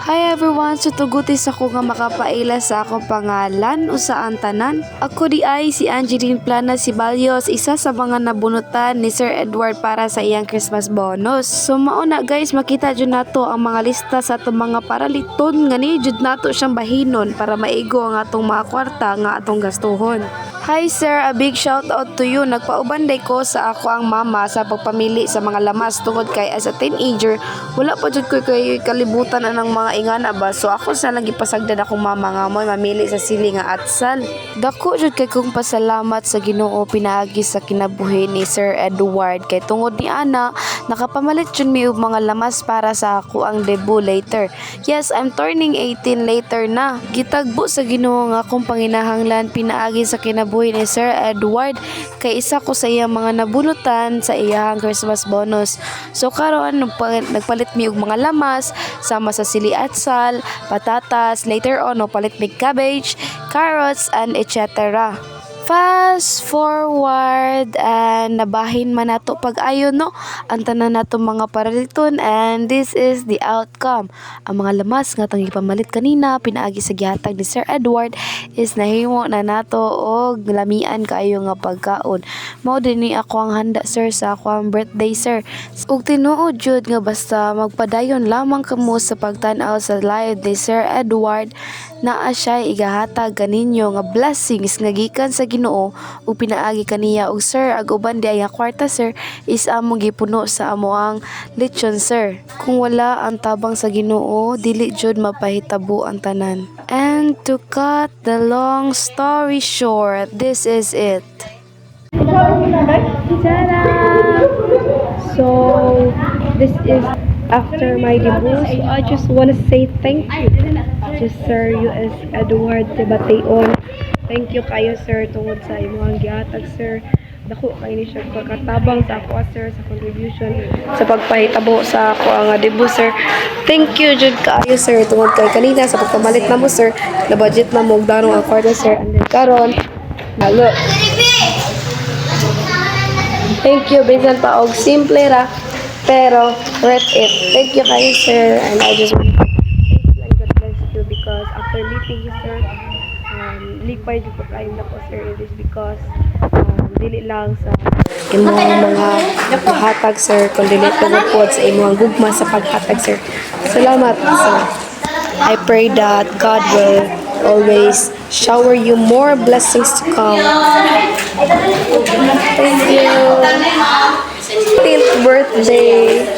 Hi everyone! So tugutis ako nga makapaila sa akong pangalan o saan tanan. Ako di ay si Angeline Plana Sibalyos, isa sa mga nabunutan ni Sir Edward para sa iyang Christmas bonus. So mauna guys, makita dyan nato ang mga lista sa atong mga paraliton nga ni jud nato siyang bahinon para maigo ang atong mga kwarta nga atong gastuhon. Hi sir, a big shout out to you. Nagpaubanday ko sa ako ang mama sa pagpamili sa mga lamas tungod kay as a teenager, wala pa jud ko kay kalibutan ng mga ingana ba. So ako sa lang gipasagdan akong mama nga mo'y mamili sa sili nga atsal. Dako jud kay kong pasalamat sa Ginoo pinaagi sa kinabuhi ni Sir Edward kay tungod ni ana nakapamalit jud mi og mga lamas para sa ako ang debut later. Yes, I'm turning 18 later na. Gitagbo sa Ginoo nga akong panginahanglan pinaagi sa kinabuhi ni Sir Edward kay isa ko sa iyang mga nabunutan sa iyang Christmas bonus. So karon nagpalit mi og mga lamas sama sa sili atsal, patatas, later on palit mi cabbage, carrots and etc. Fast forward and nabahin man nato pag-ayon no ang tanan nato mga paraliton and this is the outcome. Ang mga lamas nga tong ipamalit kanina pinaagi sa gihatag ni Sir Edward is nahimo na nato og lamian kaayo nga pagkaon. Mao dinhi ako ang handa sir sa ako ang birthday sir. Ug tinuod jud nga basta magpadayon lamang kamo sa pagtan-aw sa live ni Sir Edward naa siya igahatag kaninyo nga blessings nga gikan sa Ginoo ug pinaagi kaniya og sir ag uban di ay kwarta sir is among gipuno sa amoang lechon sir. Kung wala ang tabang sa Ginoo dili jud mapahitabo ang tanan. And to cut the long story short, this is it. Ta-da! So, this is after my debut. So, I just want to say thank you to Sir U.S. Edward Tibateon. Thank you kayo, sir, tungod sa imong gihatag, sir. Dako kay ni siya pagkatabang sa ako, sir, sa contribution sa pagpahitabo sa ako ang debut, sir. Thank you, jud kayo, sir, tungod kay kanina sa pagpamalit na mo, sir. Na budget na mo darong ang kwarta, sir. And then karon, look. Thank you, bisan pa og simple ra, pero worth it. Thank you kayo, sir. And I just want to thank you and God bless you because after meeting you, sir, lipay dito kayo na po, sir. It is because dili lang sa imong mga paghatag, sir, kundi tungod po sa imong gugma sa paghatag, sir. Salamat, sir. I pray that God will always shower you more blessings to come. Thank you. Till birthday.